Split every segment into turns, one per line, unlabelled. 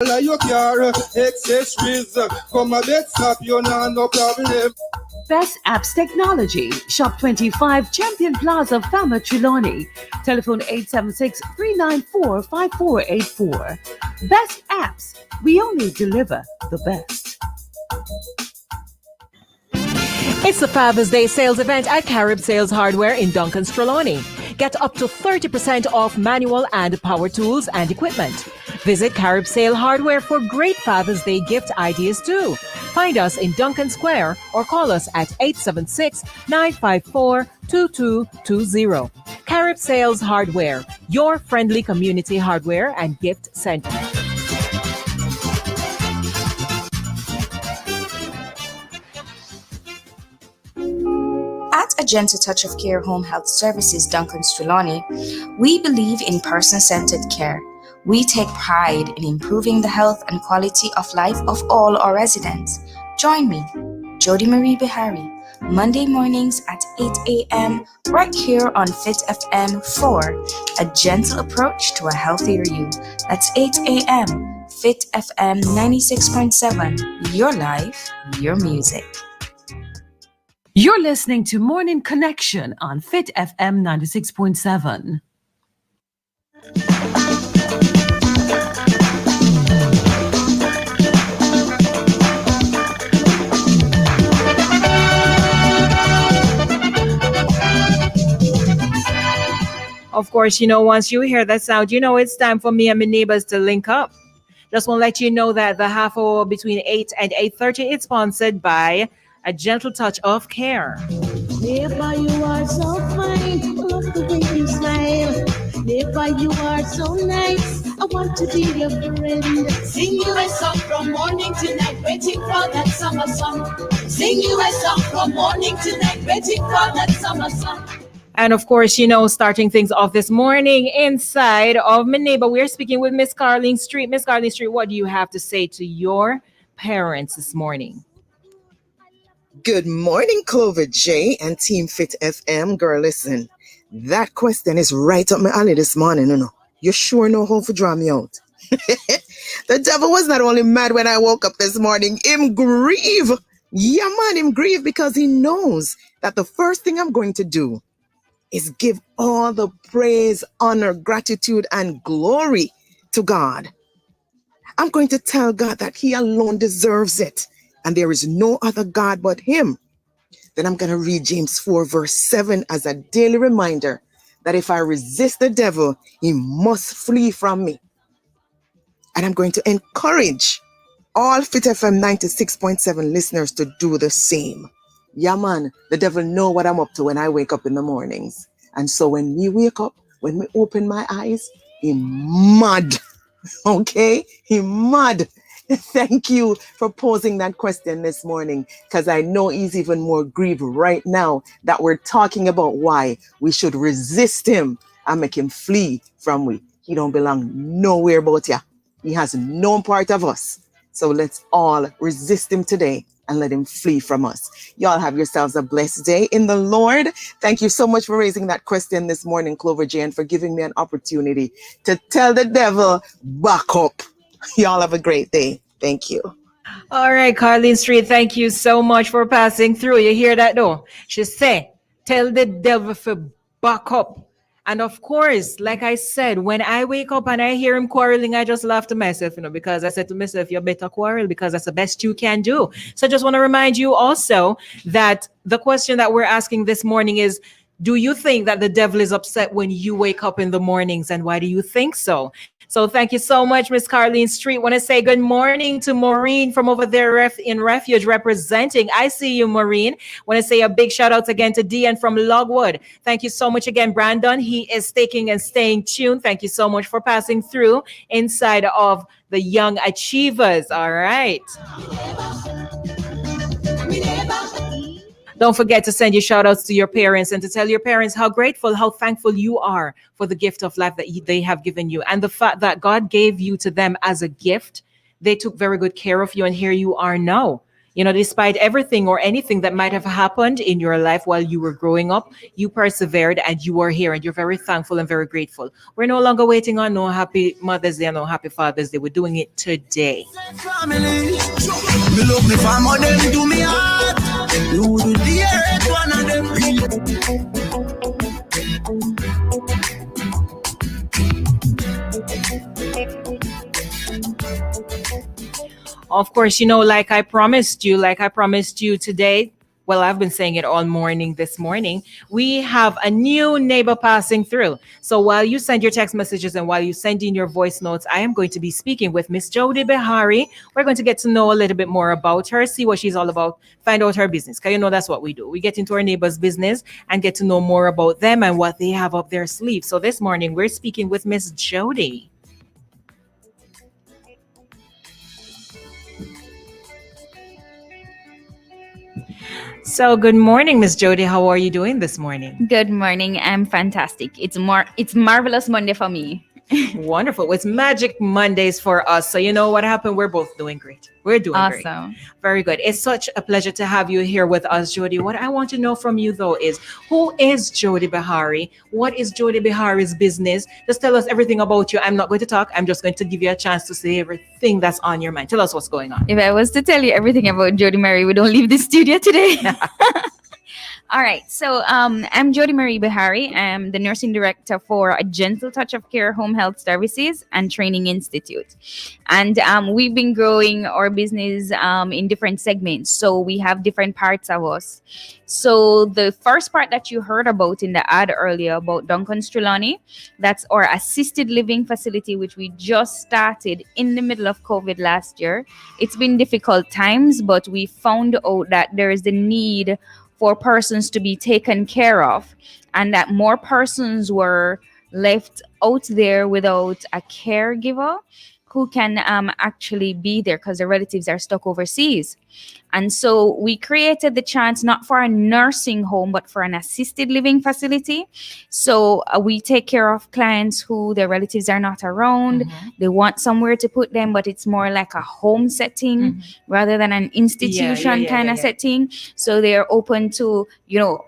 Your car, accessories, come a bed stop, you know, no problem.
Best Apps Technology, Shop 25, Champion Plaza, Fama, Trelawney. Telephone 876-394-5484. Best Apps, we only deliver the best.
It's the Father's Day sales event at Carib Sales Hardware in Duncan's Trelawney. Get up to 30% off manual and power tools and equipment. Visit Carib Sale Hardware for great Father's Day gift ideas too. Find us in Duncan Square or call us at 876-954-2220. Carib Sales Hardware, your friendly community hardware and gift center.
At A Gentle Touch of Care Home Health Services, Duncan's Trelawney, we believe in person-centered care. We take pride in improving the health and quality of life of all our residents. Join me, Jody Marie Bihari, Monday mornings at 8 a.m. right here on Fit FM for A Gentle Approach to a Healthier You. That's 8 a.m. Fit FM 96.7, your life, your music.
You're listening to Morning Connection on Fit FM 96.7.
Of course, once you hear that sound, it's time for me and my neighbors to link up. Just want to let you know that the half hour between 8 and 8:30 is sponsored by A Gentle Touch of Care.
Neighbor, you are so fine. Love the way you smile. Neighbor, you are so nice. I want to be your friend.
Sing you a song from morning to night, waiting for that summer song. Sing you a song from morning to night, waiting for that summer song.
And of course, starting things off this morning inside of my neighbor, we're speaking with Miss Carleen Street. Miss Carleen Street, what do you have to say to your parents this morning?
Good morning, Clover J and Team Fit FM. Girl, listen, that question is right up my alley this morning. You sure know how to draw me out. The devil was not only mad when I woke up this morning, him grieve. Yeah, man, him grieve because he knows that the first thing I'm going to do is give all the praise, honor, gratitude, and glory to God. I'm going to tell God that he alone deserves it, and there is no other God but him. Then I'm going to read James 4 verse 7 as a daily reminder that if I resist the devil, he must flee from me. And I'm going to encourage all Fit FM 96.7 listeners to do the same. Yeah, man, the devil know what I'm up to when I wake up in the mornings. And so when we wake up, when we open my eyes, he mad. Okay? He mad. Thank you for posing that question this morning, because I know he's even more grieved right now that we're talking about why we should resist him and make him flee from we. He don't belong nowhere but ya. He has no part of us. So let's all resist him today and let him flee from us. Y'all have yourselves a blessed day in the Lord. Thank you so much for raising that question this morning, Clover J, and for giving me an opportunity to tell the devil, back up. Y'all have a great day. Thank you.
All right, Carleen Street, thank you so much for passing through. You hear that though? She said, tell the devil to back up. And of course, like I said, when I wake up and I hear him quarreling, I just laugh to myself, because I said to myself, you better quarrel because that's the best you can do. So I just want to remind you also that the question that we're asking this morning is, do you think that the devil is upset when you wake up in the mornings, and why do you think so? So thank you so much, Miss Carleen Street. Want to say good morning to Maureen from over there in Refuge representing. I see you, Maureen. Want to say a big shout out again to Dean from Logwood. Thank you so much again, Brandon. He is staking and staying tuned. Thank you so much for passing through inside of the Young Achievers. All right. Don't forget to send your shout outs to your parents and to tell your parents how grateful, how thankful you are for the gift of life that they have given you. And the fact that God gave you to them as a gift, they took very good care of you. And here you are now, despite everything or anything that might have happened in your life while you were growing up, you persevered and you are here and you're very thankful and very grateful. We're no longer waiting on no happy Mother's Day and no happy Father's Day. We're doing it today.
Family, me love me family, them do me heart. You do the earth, one of them
Of course, like I promised you today. Well, I've been saying it all morning this morning. We have a new neighbor passing through. So while you send your text messages and while you send in your voice notes, I am going to be speaking with Miss Jody Behari. We're going to get to know a little bit more about her, see what she's all about, find out her business. Because that's what we do. We get into our neighbor's business and get to know more about them and what they have up their sleeve. So this morning, we're speaking with Miss Jody. So good morning, Miss Jody. How are you doing this morning?
Good morning. I'm fantastic. It's marvelous Monday for me.
Wonderful. It's Magic Mondays for us. So you know what happened? We're both doing great. We're doing great.
Awesome.
Very good. It's such a pleasure to have you here with us, Jody. What I want to know from you, though, is who is Jody Behari? What is Jody Behari's business? Just tell us everything about you. I'm not going to talk. I'm just going to give you a chance to say everything that's on your mind. Tell us what's going on.
If I was to tell you everything about Jody Marie, we don't leave the studio today. All right. So I'm Jody Marie Behari. I'm the nursing director for A Gentle Touch of Care Home Health Services and Training Institute. And we've been growing our business in different segments. So we have different parts of us. So the first part that you heard about in the ad earlier about Duncan's Trelawney, that's our assisted living facility, which we just started in the middle of COVID last year. It's been difficult times, but we found out that there is a need for persons to be taken care of, and that more persons were left out there without a caregiver who can actually be there because their relatives are stuck overseas. And so we created the chance not for a nursing home, but for an assisted living facility. So we take care of clients who their relatives are not around.
Mm-hmm.
They want somewhere to put them, but it's more like a home setting rather than an institution kind of setting. So they're open to,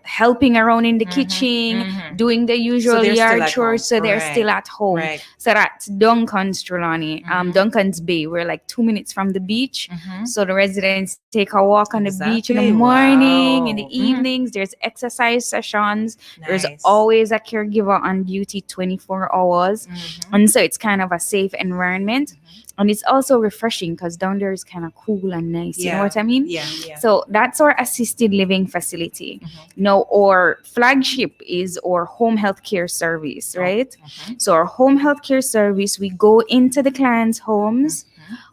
helping around in the kitchen, doing the usual yard chores. So they're still at home.
Right.
So that's Duncan's Trelawney, Duncan's Bay. We're like 2 minutes from the beach. So the residents take a walk on the beach in the
Exactly.
morning, in the
Wow.
evenings. There's exercise sessions. There's
Nice.
always a caregiver on duty 24 hours. And so it's kind of a safe environment. And it's also refreshing because down there is kind of cool and nice. You know
Yeah.
what I mean?
Yeah.
So that's our assisted living facility. Now, our flagship is our home health care service, right? So our home health care service, we go into the client's homes,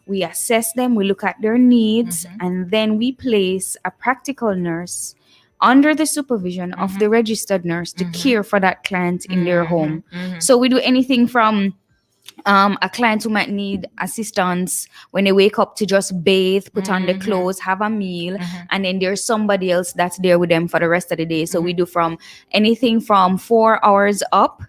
we assess them, we look at their needs, and then we place a practical nurse under the supervision of the registered nurse to care for that client in their home. So we do anything from a client who might need assistance when they wake up to just bathe, put on the clothes, have a meal, and then there's somebody else that's there with them for the rest of the day. So we do from anything from 4 hours up.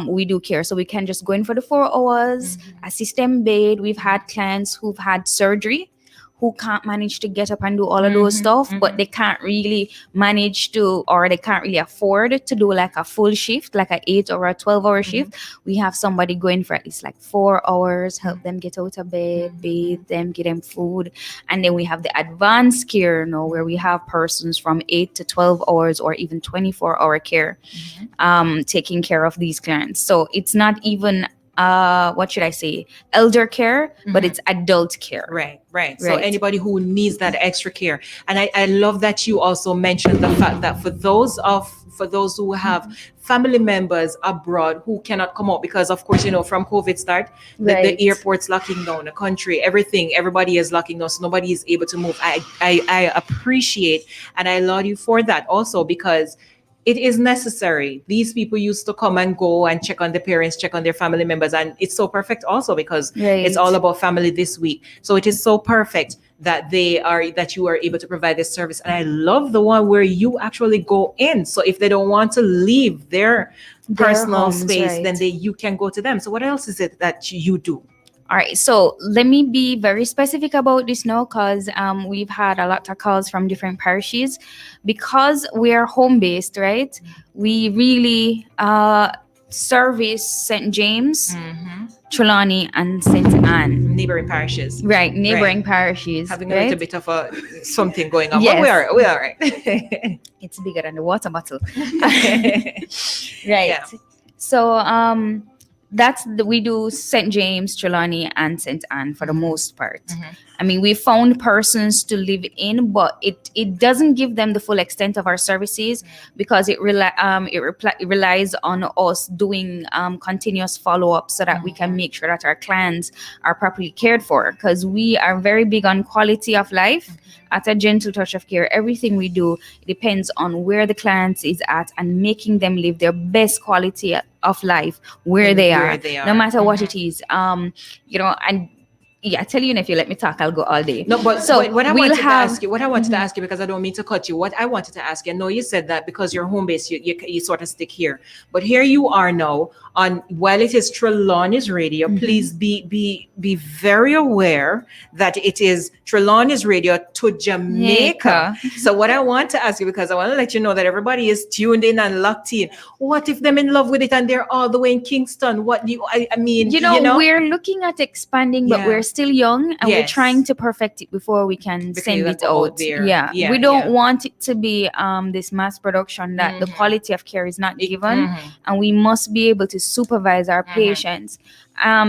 We do care. So we can just go in for the 4 hours, assist them bathe. We've had clients who've had surgery who can't manage to get up and do all of those stuff, but they can't really manage to, or they can't really afford to do like a full shift, like an 8 or a 12-hour shift. We have somebody going for at least like 4 hours, help them get out of bed, bathe them, get them food. And then we have the advanced care now where we have persons from 8 to 12 hours or even 24-hour care taking care of these clients. So it's not even what should I say, elder care, but it's adult care.
Right. So anybody who needs that extra care. And I love that you also mentioned the fact that for those who have family members abroad who cannot come out because, of course, from COVID start, the airports locking down, the country, everybody is locking down, so nobody is able to move. I appreciate and I laud you for that also because it is necessary. These people used to come and go and check on the parents, check on their family members. And it's so perfect also because it's all about family this week. So it is so perfect that you are able to provide this service. And I love the one where you actually go in. So if they don't want to leave their personal
homes,
space,
right.
then you can go to them. So what else is it that you do?
All right, so let me be very specific about this now, because we've had a lot of calls from different parishes. Because we are home based, right? We really service St. James, Trelawney, and St. Anne.
Neighboring parishes.
Right, neighboring parishes.
Having a
right?
little bit of a something going on.
Yes.
But we are right.
It's bigger than the water bottle. Right.
Yeah.
So we do St. James, Trelawney, and St. Anne for the most part. I mean, we found persons to live in, but it doesn't give them the full extent of our services, because it relies on us doing continuous follow-up so that we can make sure that our clients are properly cared for, because we are very big on quality of life. At A Gentle Touch of Care, everything we do depends on where the client is at and making them live their best quality of life where they are, no matter what it is. And I tell you, if you let me talk, I'll go all day.
No, but
so
what I wanted to ask you, because I don't mean to cut you. What I wanted to ask you, I know you said that because you're home based, you sort of stick here, but here you are now on. While it is Trelawney's radio, please be very aware that it is Trelawney's radio to Jamaica. So what I want to ask you, because I want to let you know that everybody is tuned in and locked in. What if them in love with it and they're all the way in Kingston? What do you? I mean,
we're looking at expanding, but we're still young and we're trying to perfect it before we can send it out. We don't want it to be this mass production that the quality of care is not given, and we must be able to supervise our patients.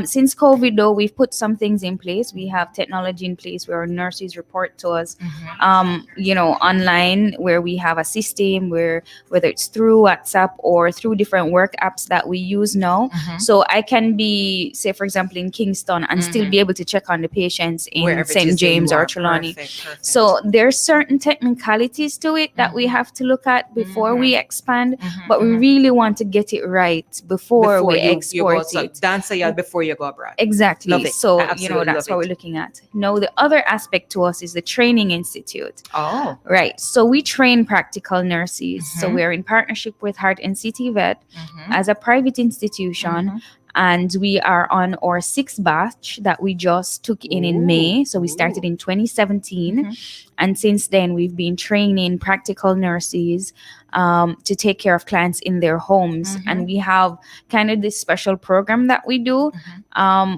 Since COVID, though, we've put some things in place. We have technology in place where our nurses report to us, online, where we have a system where, whether it's through WhatsApp or through different work apps that we use now. So I can be, say, for example, in Kingston and still be able to check on the patients in St. James or Trelawney.
Perfect.
So there's certain technicalities to it that we have to look at before we expand, but we really want to get it right before we export it.
Dance before you go abroad.
Exactly.
Love it.
So,
love
that's what
it.
we're looking at. Now, the other aspect to us is the training institute.
Oh.
Right. So we train practical nurses. So we're in partnership with Heart and City Vet as a private institution. And we are on our 6th batch that we just took in May. So we started in 2017. And since then, we've been training practical nurses to take care of clients in their homes. And we have kind of this special program that we do,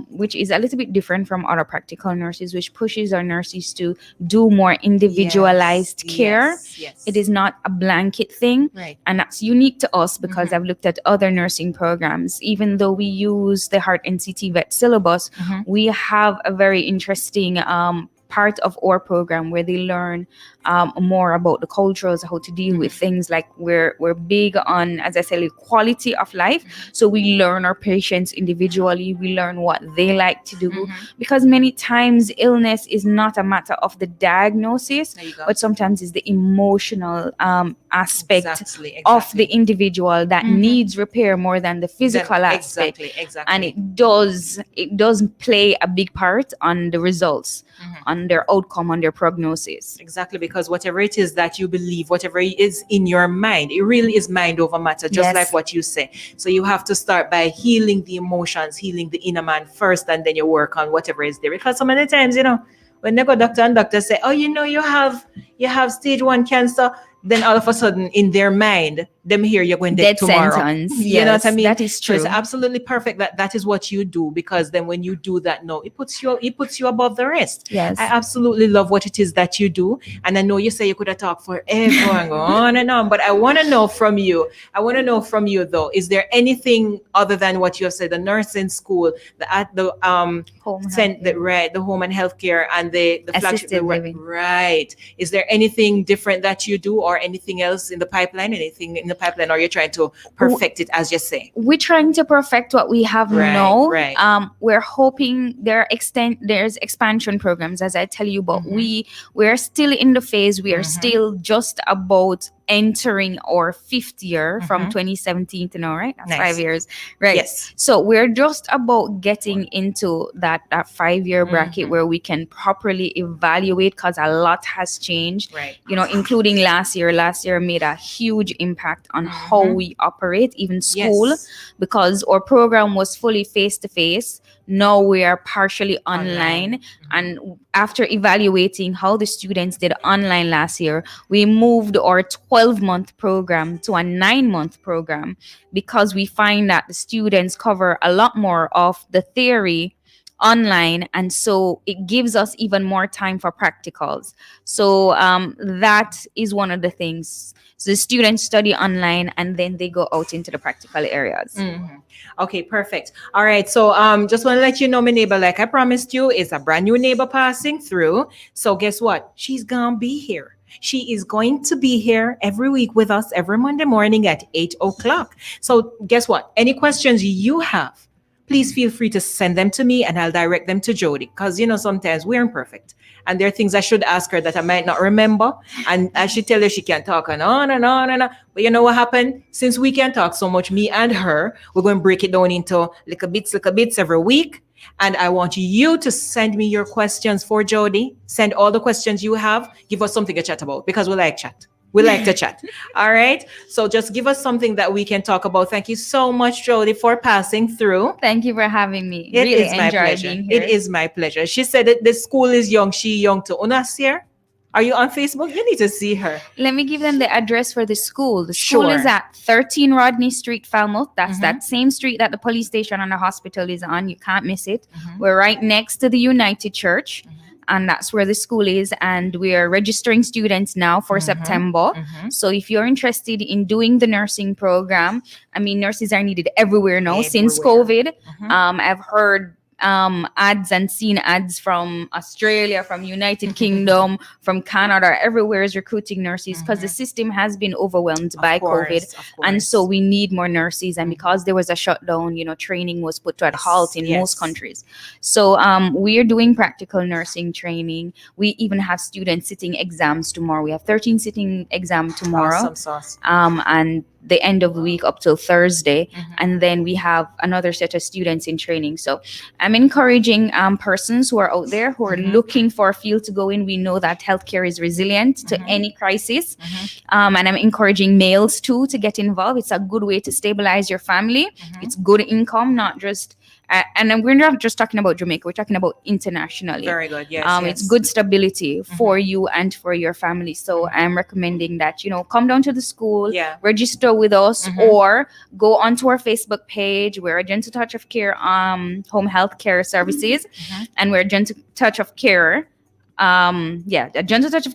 which is a little bit different from other practical nurses, which pushes our nurses to do more individualized care.
Yes.
It is not a blanket thing.
Right.
And that's unique to us because I've looked at other nursing programs. Even though we use the Heart and City Vet syllabus, we have a very interesting part of our program where they learn more about the cultures, how to deal with things. Like we're big on, as I said, quality of life. So we learn our patients individually. We learn what they like to do, because many times illness is not a matter of the diagnosis, but sometimes it's the emotional aspect of the individual that needs repair more than the physical aspect.
Exactly.
And it does play a big part on the results, on their outcome, on their prognosis.
Exactly, because whatever it is that you believe, whatever is in your mind, it really is mind over matter, just like what you say. So you have to start by healing the emotions, healing the inner man first, and then you work on whatever is there. Because so many times, when they go doctor and doctor say, oh, you have stage 1 cancer, then all of a sudden in their mind, them hear you're going dead tomorrow.
Sentence.
You know what I mean?
That is true.
So it's absolutely perfect that is what you do, because then when you do that, it puts you above the rest.
Yes.
I absolutely love what it is that you do. And I know you say you could have talked forever and go on and on, but I want to know from you though, is there anything other than what you have said, the nursing school, the home and healthcare and the flagship
assisted living.
Right. Is there anything different that you do, or anything else in the pipeline? Or you're trying to perfect it, as you say?
We're trying to perfect what we have now.
Right.
We're hoping there's expansion programs, as I tell you, but we're still in the phase. We are still just about entering our 5th year from 2017 to now, right? That's 5 years, right?
Yes.
So we're just about getting into that 5-year bracket where we can properly evaluate, because a lot has changed,
right?
Including last year. Last year made a huge impact on how we operate, even school, because our program was fully face-to-face. Now we are partially online. And after evaluating how the students did online last year, we moved our 12-month program to a 9-month program because we find that the students cover a lot more of the theory online, and so it gives us even more time for practicals. So that is one of the things. So the students study online and then they go out into the practical areas.
Okay, perfect. All right. So just want to let you know, my neighbor, like I promised you, is a brand new neighbor passing through. So guess what? She's gonna be here. She is going to be here every week with us every Monday morning at 8 o'clock. So guess what? Any questions you have, please feel free to send them to me and I'll direct them to Jody. Because, sometimes we're imperfect. And there are things I should ask her that I might not remember. And I should tell her she can't talk and on and on and on. But you know what happened? Since we can talk so much, me and her, we're going to break it down into little bits every week. And I want you to send me your questions for Jody. Send all the questions you have. Give us something to chat about because we like chat. We like to chat. All right. So just give us something that we can talk about. Thank you so much, Jody, for passing through.
Thank you for having me.
It
Really
is my
enjoyed
pleasure.
being here.
It is my pleasure. She said that the school is young. She young to Unas here. Are you on Facebook? You need to see her.
Let me give them the address for the school. The school
Sure.
is at 13 Rodney Street, Falmouth. That's that same street that the police station and the hospital is on. You can't miss it. We're right next to the United Church. And that's where the school is. And we are registering students now for September. So if you're interested in doing the nursing program, I mean, nurses are needed everywhere now since COVID. I've heard ads and seen ads from Australia, from United Kingdom, from Canada. Everywhere is recruiting nurses because the system has been overwhelmed by COVID. And so we need more nurses. And because there was a shutdown, training was put to a halt in most countries. So we are doing practical nursing training. We even have students sitting exams tomorrow. We have 13 sitting exam tomorrow.
Awesome sauce.
And the end of the week up till Thursday. And then we have another set of students in training. So I'm encouraging persons who are out there who are looking for a field to go in. We know that healthcare is resilient to any crisis. And I'm encouraging males too to get involved. It's a good way to stabilize your family. It's good income, not just and then we're not just talking about Jamaica, we're talking about internationally.
Very good. Yes.
It's good stability for you and for your family. So I'm recommending that, come down to the school, register with us, or go onto our Facebook page. We're a Gentle Touch of Care home health care services, and we're Gentle Touch of Care. A Gentle Touch of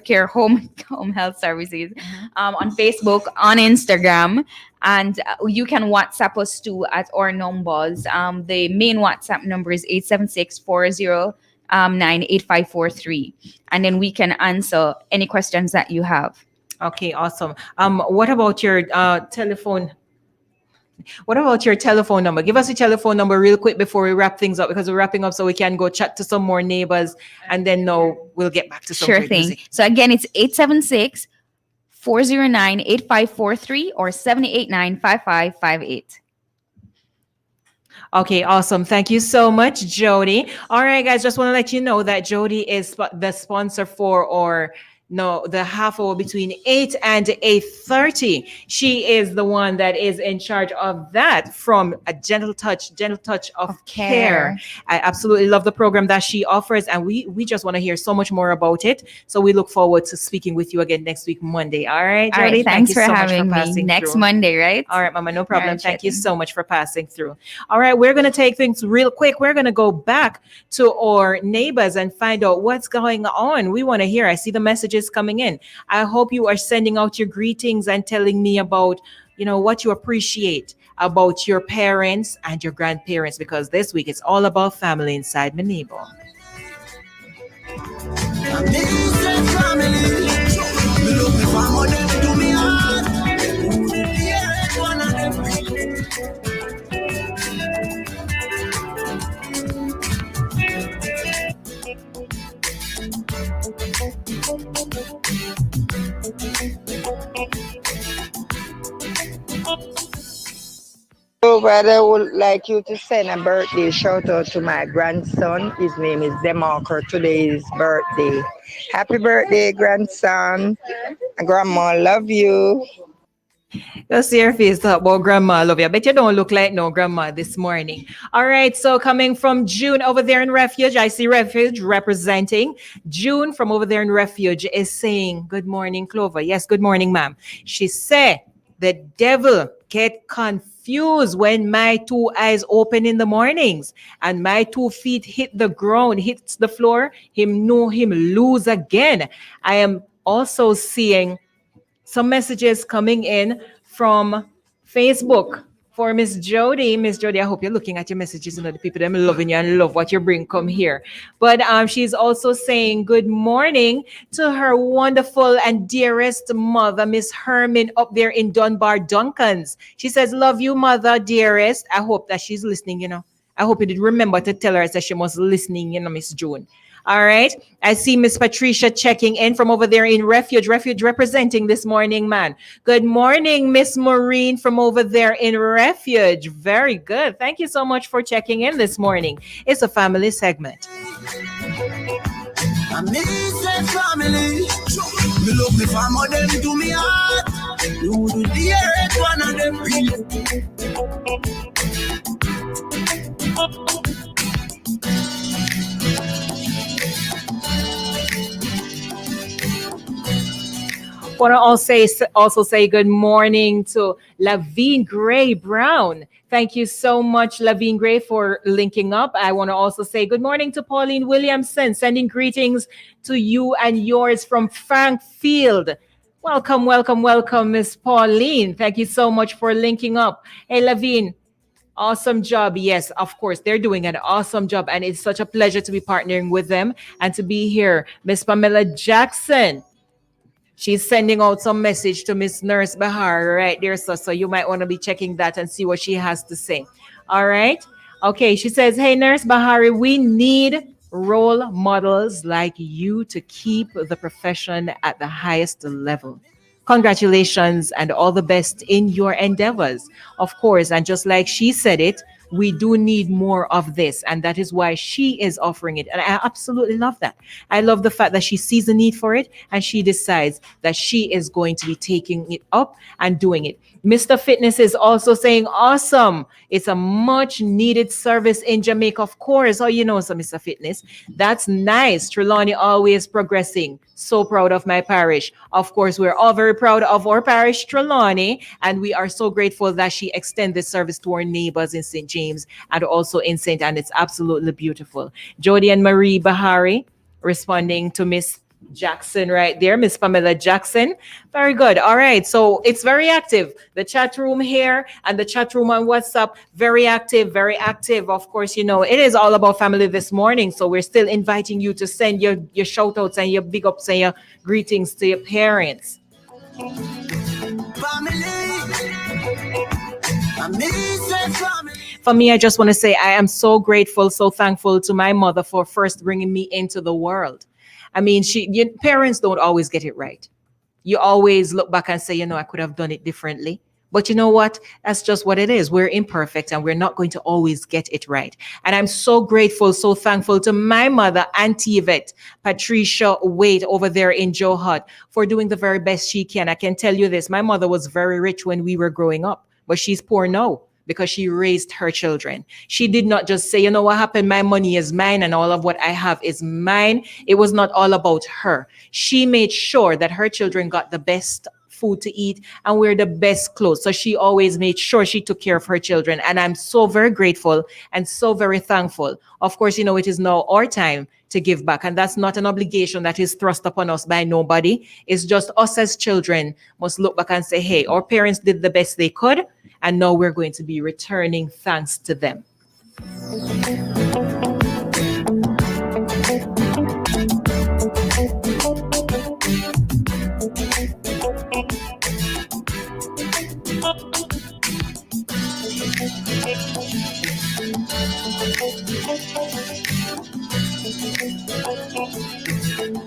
Care home health services on Facebook, on Instagram, and you can WhatsApp us too at our numbers. The main WhatsApp number is 876-409-8543, and then we can answer any questions that you have.
Okay, awesome. What about your telephone? What about your telephone number? Give us your telephone number real quick before we wrap things up, because we're wrapping up so we can go chat to some more neighbors, and then we'll get back to some
Sure
great
thing.
music.
So again, it's 876-409-8543 or 789-5558.
Okay, awesome. Thank you so much, Jody. All right, guys, just want to let you know that Jody is the sponsor for the half hour between 8 and 8:30. She is the one that is in charge of that from a Gentle Touch of Care. I absolutely love the program that she offers, and we just want to hear so much more about it. So we look forward to speaking with you again next week, Monday. All right, Jody,
All right,
thank
thanks
you
for
so much
having
for
me
passing
next
through.
Monday, right?
All right, Mama, no problem.
All right,
Thank you
Chetty.
so much for passing through. All right, we're going to take things real quick. We're going to go back to our neighbors and find out what's going on. We want to hear. I see the messages coming in. I hope you are sending out your greetings and telling me about, what you appreciate about your parents and your grandparents, because this week it's all about family inside my neighbor.
So, brother, I would like you to send a birthday shout out to my grandson. His name is Demarker. Today is his birthday. Happy birthday, grandson. Grandma, love you.
You'll see your face talk about grandma, I love you. I bet you don't look like no grandma this morning. All right, so coming from June over there in Refuge, I see Refuge representing. June from over there in Refuge is saying, good morning, Clover. Yes, good morning, ma'am. She said, the devil get confused when my two eyes open in the mornings and my 2 feet hit the ground, hits the floor. Him know him lose again. I am also seeing some messages coming in from Facebook for Miss Jody. Miss Jody, I hope you're looking at your messages and the people that are loving you and love what you bring come here. But she's also saying good morning to her wonderful and dearest mother, Miss Herman, up there in Dunbar Duncans. She says, love you, mother, dearest. I hope that she's listening, you know. I hope you did remember to tell her that she was listening, you know, Miss June. All right. I see Miss Patricia checking in from over there in Refuge. Refuge representing this morning, man. Good morning, Miss Maureen from over there in Refuge. Very good. Thank you so much for checking in this morning. It's a family segment.
Amazing family. Me love me family, them to me heart. You the dearest one of them real.
Want to also say good morning to Lavine Gray Brown. Thank you so much, Lavine Gray, for linking up. I want to also say good morning to Pauline Williamson, sending greetings to you and yours from Frankfield. Welcome, welcome, welcome, Miss Pauline. Thank you so much for linking up. Hey, Lavine. Awesome job. Yes, of course, they're doing an awesome job, and it's such a pleasure to be partnering with them and to be here. Miss Pamela Jackson. She's sending out some message to Miss Nurse Bahar right there. So you might want to be checking that and see what she has to say. All right. Okay. She says, hey, Nurse Bahari, we need role models like you to keep the profession at the highest level. Congratulations and all the best in your endeavors. Of course. And just like she said it, we do need more of this. And that is why she is offering it. And I absolutely love that. I love the fact that she sees the need for it and she decides that she is going to be taking it up and doing it. Mr. Fitness is also saying, awesome. It's a much needed service in Jamaica. Of course. Oh, you know, so Mr. Fitness, that's nice. Trelawney always progressing. So proud of my parish. Of course, we're all very proud of our parish, Trelawney, and we are so grateful that she extends this service to our neighbors in St. James and also in St. Anne. It's absolutely beautiful. Jody and Marie Bahari responding to Miss Jackson right there, Miss Pamela Jackson. Very good. All right. So it's very active. The chat room here and the chat room on WhatsApp, very active, very active. Of course, you know, it is all about family this morning. So we're still inviting you to send your shout outs and your big ups and your greetings to your parents. For me, I just want to say I am so grateful, so thankful to my mother for first bringing me into the world. I mean, your parents don't always get it right. You always look back and say, you know, I could have done it differently. But you know what? That's just what it is. We're imperfect and we're not going to always get it right. And I'm so grateful, so thankful to my mother, Auntie Yvette, Patricia Wade over there in Joe Hut for doing the very best she can. I can tell you this. My mother was very rich when we were growing up, but she's poor now, because she raised her children. She did not just say, you know what happened? My money is mine and all of what I have is mine. It was not all about her. She made sure that her children got the best food to eat and wear the best clothes. So she always made sure she took care of her children. And I'm so very grateful and so very thankful. Of course, you know, it is now our time to give back. And that's not an obligation that is thrust upon us by nobody. It's just us as children must look back and say, hey, our parents did the best they could. And now we're going to be returning thanks to them.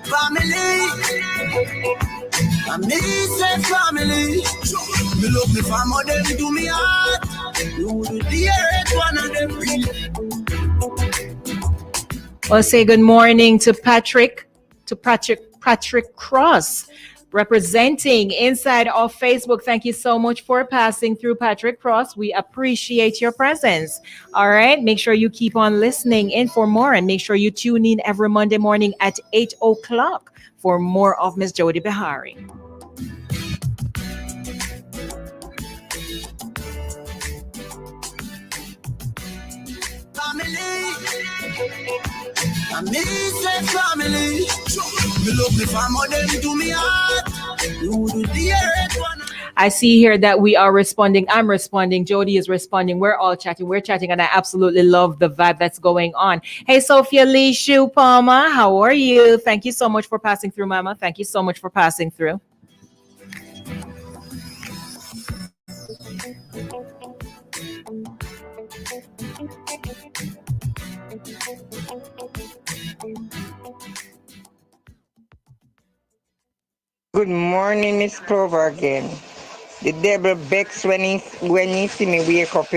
Family, amazing family. Me love me family, them do me heart. You the dearest one of them real.
I'll say good morning to Patrick Cross, representing inside of Facebook. Thank you so much for passing through, Patrick Cross. We appreciate your presence. All right. Make sure you keep on listening in for more, and make sure you tune in every Monday morning at 8 o'clock for more of Miss Jody Behari. I see here that we are responding. I'm responding. Jody is responding. We're all chatting. We're chatting, and I absolutely love the vibe that's going on. Hey, Sophia Lee Shu Palma, how are you? Thank you so much for passing through, Mama. Thank you so much for passing through.
Good morning, Miss Clover again. The devil begs when he see me wake up,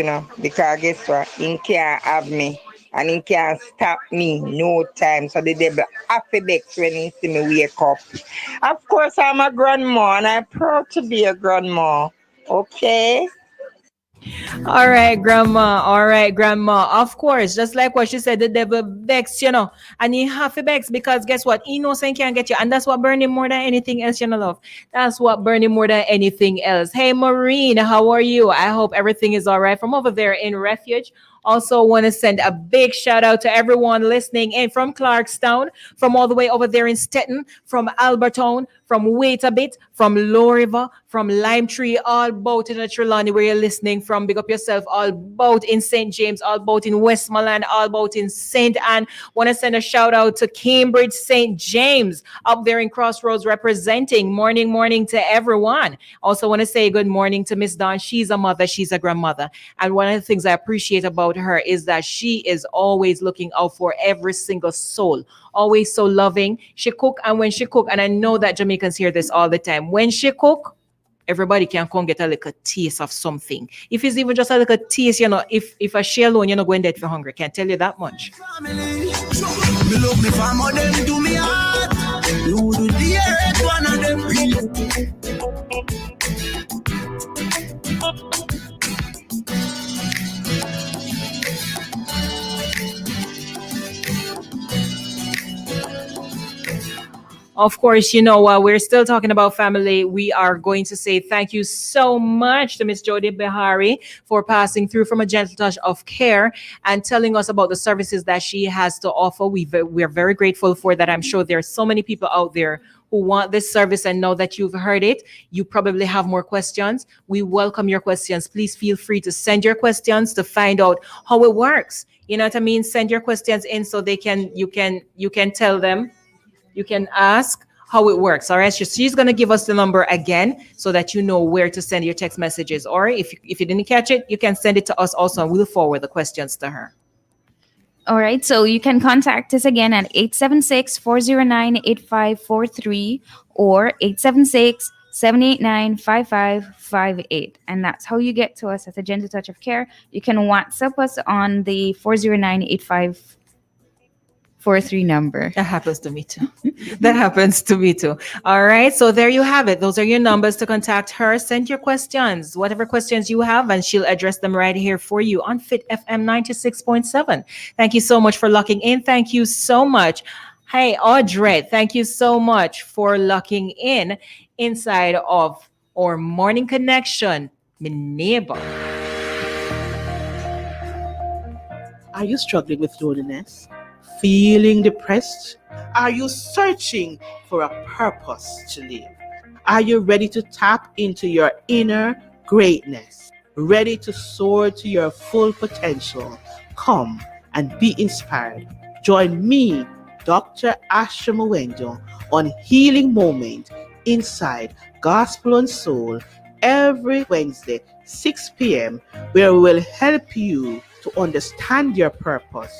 because guess what? He can't have me and he can't stop me no time. So the devil have to begs when he see me wake up. Of course, I'm a grandma and I'm proud to be a grandma. Okay?
All right, Grandma. All right, Grandma. Of course, just like what she said, the devil begs, and he have to begs because guess what? Innocent can't get you. And that's what burn him more than anything else, love. That's what burn him more than anything else. Hey, Maureen, how are you? I hope everything is all right from over there in Refuge. Also want to send a big shout out to everyone listening in from Clarkstown, from all the way over there in Stetton, from Albertown, from Wait a Bit, from Low River, from Lime Tree, all bout in the Trelawney where you're listening from. Big up yourself, all bout in St. James, all bout in Westmoreland, all bout in St. Anne. Want to send a shout out to Cambridge St. James up there in Crossroads representing. Morning to everyone. Also want to say good morning to Miss Dawn. She's a mother, she's a grandmother. And one of the things I appreciate about her is that she is always looking out for every single soul. Always so loving. She cook, and when she cook, and I know that Jamaicans hear this all the time, when she cook, everybody can come get a little taste of something. If it's even just a little taste, if a share alone, you're not going dead for hungry. Can't tell you that much. Of course, while we're still talking about family, we are going to say thank you so much to Miss Jody Behari for passing through from A Gentle Touch of Care and telling us about the services that she has to offer. We're very grateful for that. I'm sure there are so many people out there who want this service, and know that you've heard it. You probably have more questions. We welcome your questions. Please feel free to send your questions to find out how it works. You know what I mean? Send your questions in so you can tell them. You can ask how it works. All right. So she's going to give us the number again so that you know where to send your text messages. Or if you didn't catch it, you can send it to us also, and we'll forward the questions to her.
All right. So you can contact us again at 876-409-8543 or 876-789-5558. And that's how you get to us at A Gentle Touch of Care. You can WhatsApp us on the 409-8543 number.
That happens to me too. That happens to me too. All right. So there you have it. Those are your numbers to contact her. Send your questions, whatever questions you have, and she'll address them right here for you on Fit FM 96.7. Thank you so much for locking in. Thank you so much. Hey, Audrey, thank you so much for locking in inside of our morning connection. My neighbor.
Are you struggling with loneliness? Feeling depressed? Are you searching for a purpose to live? Are you ready to tap into your inner greatness? Ready to soar to your full potential? Come and be inspired. Join me, Dr. Asha Mwendo, on Healing Moment inside Gospel and Soul every Wednesday, 6 p.m., where we will help you to understand your purpose,